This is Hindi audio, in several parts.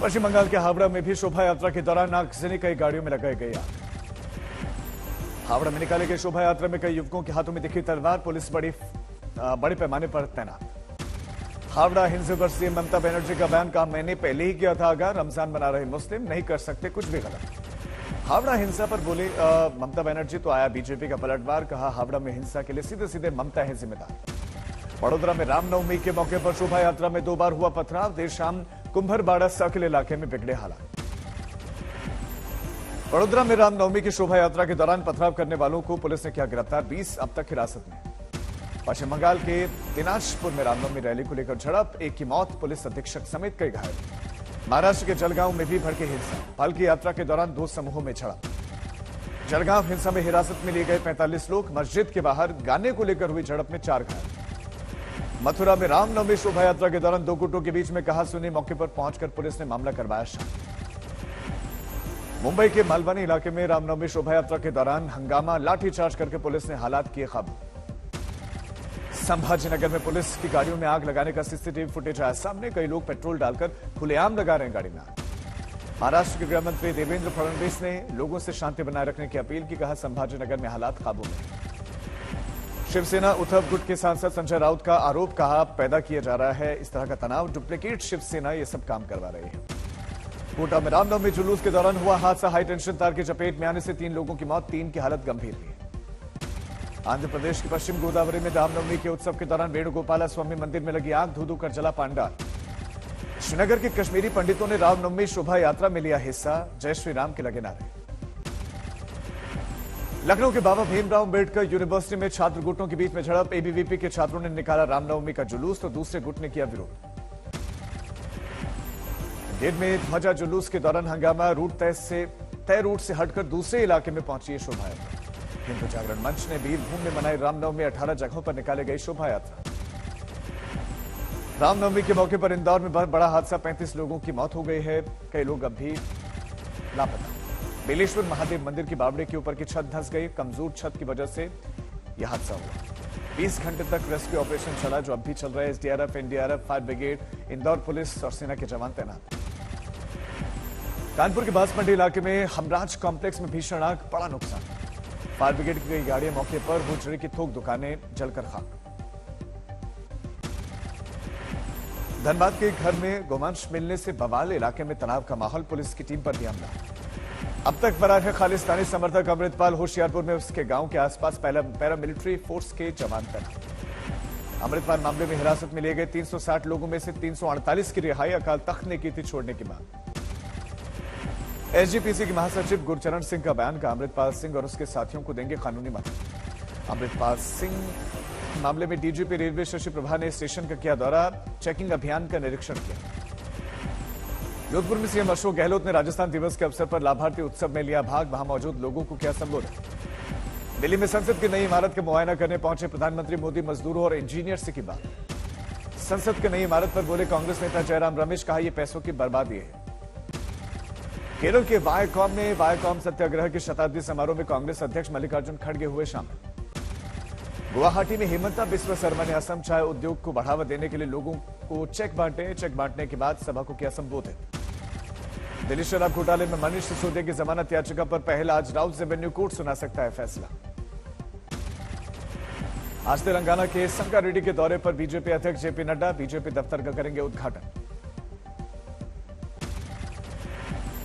पश्चिम बंगाल के हावड़ा में भी शोभा यात्रा के दौरान आगजनी कई गाड़ियों में लगाई गई आग। हावड़ा में निकाली गई शोभा यात्रा में कई युवकों के हाथों में दिखी तलवार, पुलिस बड़े पैमाने पर तैनात। हावड़ा हिंसा पर सीएम ममता बनर्जी का बयान, कहा मैंने पहले ही किया था, अगर रमजान मना रहे मुस्लिम नहीं कर सकते कुछ भी गलत। हावड़ा हिंसा पर बोली ममता बनर्जी, तो आया बीजेपी का पलटवार, कहा हावड़ा में हिंसा के लिए सीधे सीधे ममता है जिम्मेदार। वडोदरा में रामनवमी के मौके पर शोभा यात्रा में 2 बार हुआ पथराव, देर शाम कुंभरबाड़ा सर्किल इलाके में बिगड़े हालात। वडोदरा में रामनवमी की शोभा यात्रा के दौरान पथराव करने वालों को पुलिस ने किया गिरफ्तार, 20 अब तक हिरासत में। पश्चिम बंगाल के दिनाजपुर में रामनवमी रैली को लेकर झड़प, एक की मौत, पुलिस अधीक्षक समेत कई घायल। महाराष्ट्र के जलगांव में भी भड़की हिंसा, पालकी यात्रा के दौरान 2 समूहों में झड़प। जलगांव हिंसा में हिरासत में लिए गए 45 लोग, मस्जिद के बाहर गाने को लेकर हुई झड़प में 4 घायल। मथुरा में रामनवमी शोभा यात्रा के दौरान 2 गुटों के बीच में कहा सुनी, मौके पर पहुंचकर पुलिस ने मामला करवाया शांत। मुंबई के मालवानी इलाके में रामनवमी शोभा यात्रा के दौरान हंगामा, लाठीचार्ज करके पुलिस ने हालात किए काबू। संभाजीनगर में पुलिस की गाड़ियों में आग लगाने का सीसीटीवी फुटेज आया सामने, कई लोग पेट्रोल डालकर खुलेआम लगा रहे हैं गाड़ी में आग। महाराष्ट्र के गृह मंत्री देवेंद्र फडणवीस ने लोगों से शांति बनाए रखने की अपील की, कहा संभाजीनगर में हालात काबू में। शिवसेना उद्धव गुट के सांसद संजय राउत का आरोप, कहा पैदा किया जा रहा है इस तरह का तनाव, डुप्लीकेट शिवसेना ये सब काम करवा रही है। कोटा में रामनवमी जुलूस के दौरान हुआ हादसा, हाई टेंशन तार की चपेट में आने से 3 लोगों की मौत, 3 की हालत गंभीर हुई। आंध्र प्रदेश के पश्चिम गोदावरी में रामनवमी के उत्सव के दौरान वेणुगोपाला स्वामी मंदिर में लगी आग, धू धू कर जला पांडाल। श्रीनगर के कश्मीरी पंडितों ने रामनवमी शोभा यात्रा में लिया हिस्सा, जय श्री राम के लगे नारे। लखनऊ के बाबा भीमराव अंबेडकर यूनिवर्सिटी में छात्र गुटों के बीच में झड़प, एबीवीपी के छात्रों ने निकाला रामनवमी का जुलूस तो दूसरे गुट ने किया विरोध। गेट में ध्वजा जुलूस के दौरान हंगामा, तय रूट से हटकर दूसरे इलाके में पहुंची है शोभा यात्रा। हिंदू जागरण मंच ने वीरभूमि में मनाई रामनवमी, 18 जगहों पर निकाले गई शोभा यात्रा। रामनवमी के मौके पर इंदौर में बहुत बड़ा हादसा, 35 लोगों की मौत हो गई है, कई लोग अब भी लापता। बेलेश्वर महादेव मंदिर की बावड़े के ऊपर की छत धंस गई, कमजोर छत की वजह से यह हादसा हुआ। 20 घंटे तक रेस्क्यू ऑपरेशन चला, जो अब भी चल रहा है। SDRF, NDRF, fire brigade, Indore police और सेना के जवान तैनात। कानपुर के बांसमंडी इलाके में हमराज कॉम्प्लेक्स में भीषण आग, बड़ा नुकसान। फायर ब्रिगेड की गई गाड़ियां मौके पर, भुजरी की थोक दुकानें जलकर खाक। धनबाद के घर में गोवंश मिलने से बवाल, इलाके में तनाव का माहौल, पुलिस की टीम पर भी हमला। अब तक फरार है खालिस्तानी समर्थक अमृतपाल, होशियारपुर में उसके गांव के आसपास पैरामिलिट्री फोर्स के जवान तैनात। अमृतपाल मामले में हिरासत में लिए गए 360 लोगों में से 348 की रिहाई, अकाल तख्त ने की थी छोड़ने की मांग। एसजीपीसी के महासचिव गुरचरण सिंह का बयान, का अमृतपाल सिंह और उसके साथियों को देंगे कानूनी मदद। अमृतपाल सिंह मामले में डीजीपी रेलवे शशि प्रभा ने स्टेशन का किया दौरा, चेकिंग अभियान का निरीक्षण किया। जोधपुर में सीएम अशोक गहलोत ने राजस्थान दिवस के अवसर पर लाभार्थी उत्सव में लिया भाग, वहां मौजूद लोगों को किया संबोधन। दिल्ली में संसद की नई इमारत का मुआयना करने पहुंचे प्रधानमंत्री मोदी, मजदूरों और इंजीनियर से की बात। संसद की नई इमारत पर बोले कांग्रेस नेता जयराम रमेश, कहा यह पैसों की बर्बादी है। केरल के वायकॉम में वायकॉम सत्याग्रह के शताब्दी समारोह में कांग्रेस अध्यक्ष मल्लिकार्जुन खड़गे हुए शामिल। गुवाहाटी में हेमंता बिस्वा शर्मा ने असम चाय उद्योग को बढ़ावा देने के लिए लोगों को चेक बांटे, चेक बांटने के बाद सभा को किया संबोधित। दिल्ली शराब घोटाले में मनीष सिसोदिया की जमानत याचिका पर पहला आज राउत रेवेन्यू कोर्ट सुना सकता है फैसला। आज तेलंगाना के संगारेड्डी के दौरे पर बीजेपी अध्यक्ष जेपी नड्डा, बीजेपी दफ्तर का करेंगे उद्घाटन।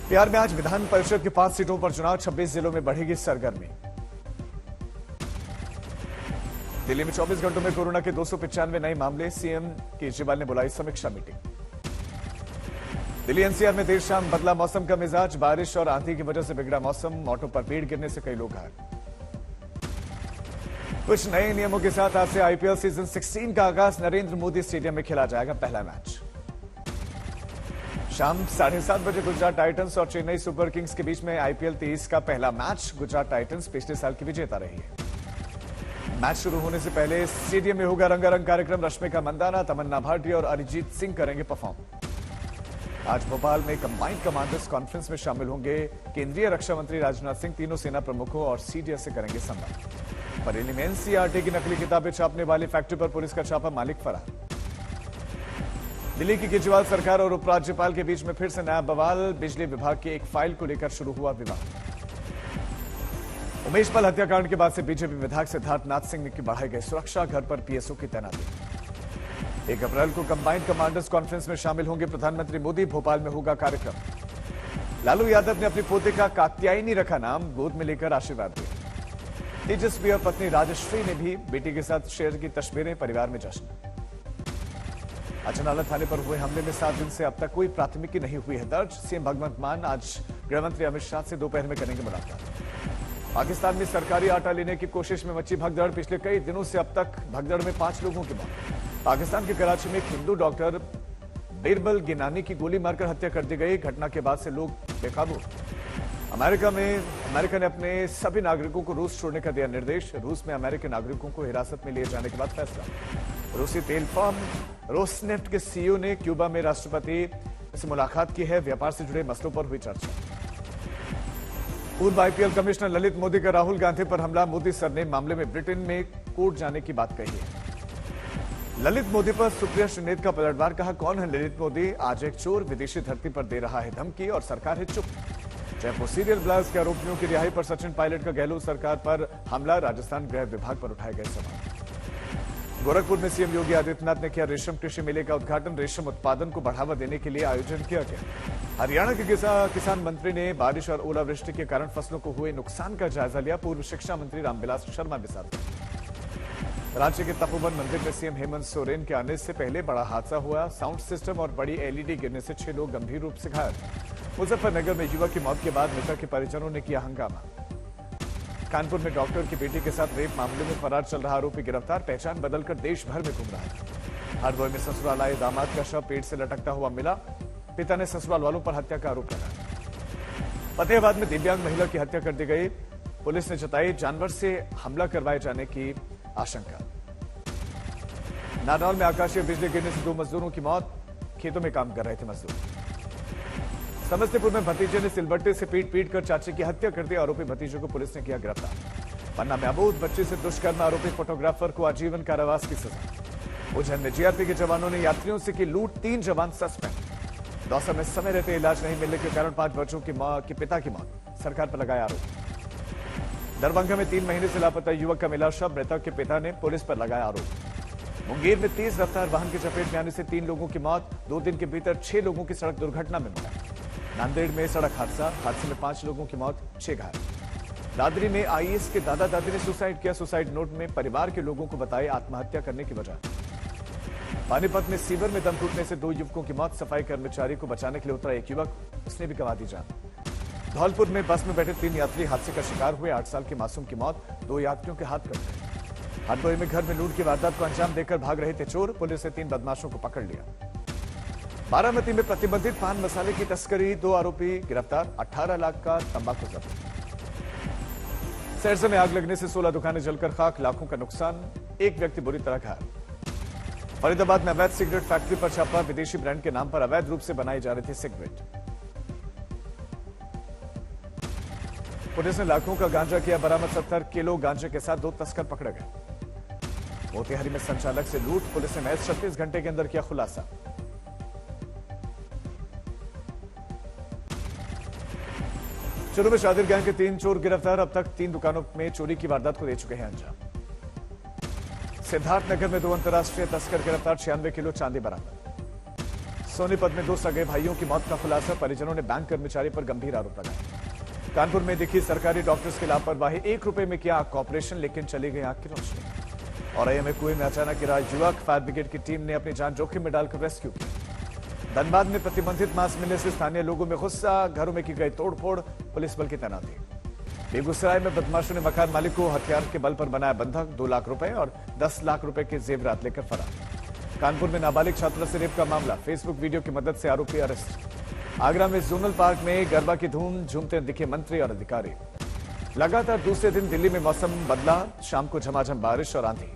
बिहार में आज विधान परिषद की 5 सीटों पर चुनाव, 26 जिलों में बढ़ेगी सरगर्मी। दिल्ली में 24 घंटों में कोरोना के 295 नए मामले, सीएम केजरीवाल ने बुलाई समीक्षा मीटिंग। दिल्ली एनसीआर में देर शाम बदला मौसम का मिजाज, बारिश और आंधी की वजह से बिगड़ा मौसम, ऑटो पर पेड़ गिरने से कई लोग घायल। कुछ नए नियमों के साथ आज से आईपीएल सीजन 16 का आगाज, नरेंद्र मोदी स्टेडियम में खेला जाएगा पहला मैच। शाम 7:30 बजे गुजरात टाइटंस और चेन्नई सुपर किंग्स के बीच में आईपीएल 23 का पहला मैच। गुजरात टाइटंस पिछले साल की विजेता रही है। मैच शुरू होने से पहले स्टेडियम में होगा रंगारंग कार्यक्रम, रश्मिका मंदाना, तमन्ना भाटिया और अरिजीत सिंह करेंगे परफॉर्म। आज भोपाल में कंबाइंड कमांडर्स कॉन्फ्रेंस में शामिल होंगे केंद्रीय रक्षा मंत्री राजनाथ सिंह, तीनों सेना प्रमुखों और सीडीएस से करेंगे संवाद। बरेली में एनसीईआरटी की नकली किताबें छापने वाली फैक्ट्री पर पुलिस का छापा, मालिक फरार। दिल्ली की केजरीवाल सरकार और उपराज्यपाल के बीच में फिर से नया बवाल। बिजली विभाग की एक फाइल को लेकर शुरू हुआ विवाद। उमेश पाल हत्याकांड के बाद से बीजेपी विधायक सिद्धार्थ नाथ सिंह की बढ़ाई गई सुरक्षा, घर पर पीएसओ की तैनाती। 1 अप्रैल को कंबाइंड कमांडर्स कॉन्फ्रेंस में शामिल होंगे प्रधानमंत्री मोदी, भोपाल में होगा कार्यक्रम। लालू यादव ने अपनी पोते का कात्यायनी रखा नाम, गोद में लेकर आशीर्वाद दिया। तेजस्वी और पत्नी राजश्री ने भी बेटी के साथ शेयर की तस्वीरें, परिवार में जश्न। अचनाला थाने पर हुए हमले में 7 दिन से अब तक कोई प्राथमिकी नहीं हुई है दर्ज। सीएम भगवंत मान आज गृहमंत्री अमित शाह से दोपहर में करेंगे मुलाकात। पाकिस्तान में सरकारी आटा लेने की कोशिश में मची भगदड़। पिछले कई दिनों से अब तक भगदड़ में 5 लोगों की मौत। पाकिस्तान के कराची में एक हिंदू डॉक्टर बिरबल गिनानी की गोली मारकर हत्या कर दी गई। घटना के बाद से लोग बेकाबू। अमेरिका ने अपने सभी नागरिकों को रूस छोड़ने का दिया निर्देश। रूस में अमेरिकी नागरिकों को हिरासत में लिए जाने के बाद फैसला। रूसी तेल फर्म रोसनेफ्ट के सीईओ ने क्यूबा में राष्ट्रपति से मुलाकात की है। व्यापार से जुड़े मसलों पर हुई चर्चा। पूर्व आईपीएल कमिश्नर ललित मोदी का राहुल गांधी पर हमला। मोदी सर ने मामले में ब्रिटेन में कोर्ट जाने की बात कही है। ललित मोदी पर सुप्रिया श्रीनेत का पलटवार, कहा कौन है ललित मोदी? आज एक चोर विदेशी धरती पर दे रहा है धमकी और सरकार है चुप। जयपुर सीरियल ब्लास्ट के आरोपियों की रिहाई पर सचिन पायलट का गहलोत सरकार पर हमला। राजस्थान गृह विभाग पर उठाए गए सवाल। गोरखपुर में सीएम योगी आदित्यनाथ ने किया रेशम कृषि मेले का उद्घाटन। रेशम उत्पादन को बढ़ावा देने के लिए आयोजन किया गया। हरियाणा के किसान मंत्री ने बारिश और ओलावृष्टि के कारण फसलों को हुए नुकसान का जायजा लिया। पूर्व शिक्षा मंत्री रामविलास शर्मा भी साथ थे। राज्य के तपोवन मंदिर में सीएम हेमंत सोरेन के आने से पहले बड़ा हादसा हुआ। साउंड सिस्टम और बड़ी एलईडी गिरने से 6 लोग गंभीर रूप से घायल। मुजफ्फरनगर में युवक की मौत के बाद मृतक के परिजनों ने किया हंगामा। कानपुर में डॉक्टर की बेटी के साथ रेप मामले में फरार चल रहा आरोपी गिरफ्तार। पहचान बदलकर देश भर में घूम रहा है। हरदोई में ससुराल आए दामाद का शव पेट से लटकता हुआ मिला। पिता ने ससुराल वालों पर हत्या का आरोप लगाया। फतेहाबाद में दिव्यांग महिला की हत्या कर दी गई। पुलिस ने जताई जानवर से हमला करवाए जाने की आशंका। नारनौल में आकाशीय बिजली गिरने से 2 मजदूरों की मौत। खेतों में काम कर रहे थे मजदूर। समस्तीपुर में भतीजे ने सिलबट्टे से पीट कर चाचे की हत्या कर दी। आरोपी भतीजे को पुलिस ने किया गिरफ्तार। पन्ना में अबोध बच्चे से दुष्कर्म, आरोपी फोटोग्राफर को आजीवन कारावास की सजा। उज्जैन में जीआरपी के जवानों ने यात्रियों से की लूट, 3 जवान सस्पेंड। दौसा में समय रहते इलाज नहीं मिलने के कारण 5 बच्चों की पिता की मौत। सरकार पर लगाया आरोप। दरभंगा में 3 महीने से लापता युवक का मिला शव। मृतक के पिता ने पुलिस पर लगाया आरोप। मुंगेर में तेज रफ्तार वाहन की चपेट में आने से 3 लोगों की मौत। 2 दिन के भीतर 6 लोगों की सड़क दुर्घटना में मौत। नांदेड़ में सड़क हादसे में 5 लोगों की मौत, 6 घायल। दादरी में आईएएस के दादा दादी ने सुसाइड किया। सुसाइड नोट में परिवार के लोगों को बताई आत्महत्या करने की वजह। पानीपत में सीवर में दम टूटने से 2 युवकों की मौत। सफाई कर्मचारी को बचाने के लिए उतरा एक युवक, उसने भी गंवा दी जान। धौलपुर में बस में बैठे 3 यात्री हादसे का शिकार हुए। 8 साल के मासूम की मौत, 2 यात्रियों के हाथ कट गए। हरदोई में घर में लूट की वारदात को अंजाम देकर भाग रहे थे चोर। पुलिस ने 3 बदमाशों को पकड़ लिया। बारामती में प्रतिबंधित पान मसाले की तस्करी, 2 आरोपी गिरफ्तार। 18 लाख का तंबाकू जब्त। सरसा में आग लगने से 16 दुकानें जलकर खाक, लाखों का नुकसान, 1 व्यक्ति बुरी तरह घायल। फरीदाबाद में अवैध सिगरेट फैक्ट्री पर छापा। विदेशी ब्रांड के नाम पर अवैध रूप से बनाई जा रही थी सिगरेट। पुलिस ने लाखों का गांजा किया बरामद। 70 किलो गांजे के साथ 2 तस्कर पकड़े गए। मोतिहारी में संचालक से लूट। पुलिस ने महज 36 घंटे के अंदर किया खुलासा। चुरू में शादिर गैंग के 3 चोर गिरफ्तार। अब तक 3 दुकानों में चोरी की वारदात को दे चुके हैं अंजाम। सिद्धार्थनगर में 2 अंतर्राष्ट्रीय तस्कर गिरफ्तार। 96 किलो चांदी बरामद। सोनीपत में 2 सगे भाइयों की मौत का खुलासा। परिजनों ने बैंक कर्मचारी पर गंभीर आरोप लगाया। कानपुर में दिखी सरकारी डॉक्टर्स की लापरवाही। 1 रुपए में किया आंख ऑपरेशन, लेकिन चली गई आंख की रोशनी। और में कुएं में अचानक गिरा युवक। फायर ब्रिगेड की टीम ने अपनी जान जोखिम में डालकर रेस्क्यू किया। धनबाद में प्रतिबंधित मांस मिलने से स्थानीय लोगों में गुस्सा। घरों में की गई तोड़फोड़, पुलिस बल की तैनाती। बेगूसराय में बदमाशों ने मकान मालिक को हथियार के बल पर बनाया बंधक। 2 लाख रुपए और 10 लाख रुपए के जेवरात लेकर फरार। कानपुर में नाबालिग छात्रा से रेप का मामला। फेसबुक वीडियो की मदद से आरोपी अरेस्ट। आगरा में जोनल पार्क में गरबा की धूम, झूमते दिखे मंत्री और अधिकारी। लगातार दूसरे दिन दिल्ली में मौसम बदला। शाम को झमाझम बारिश और आंधी।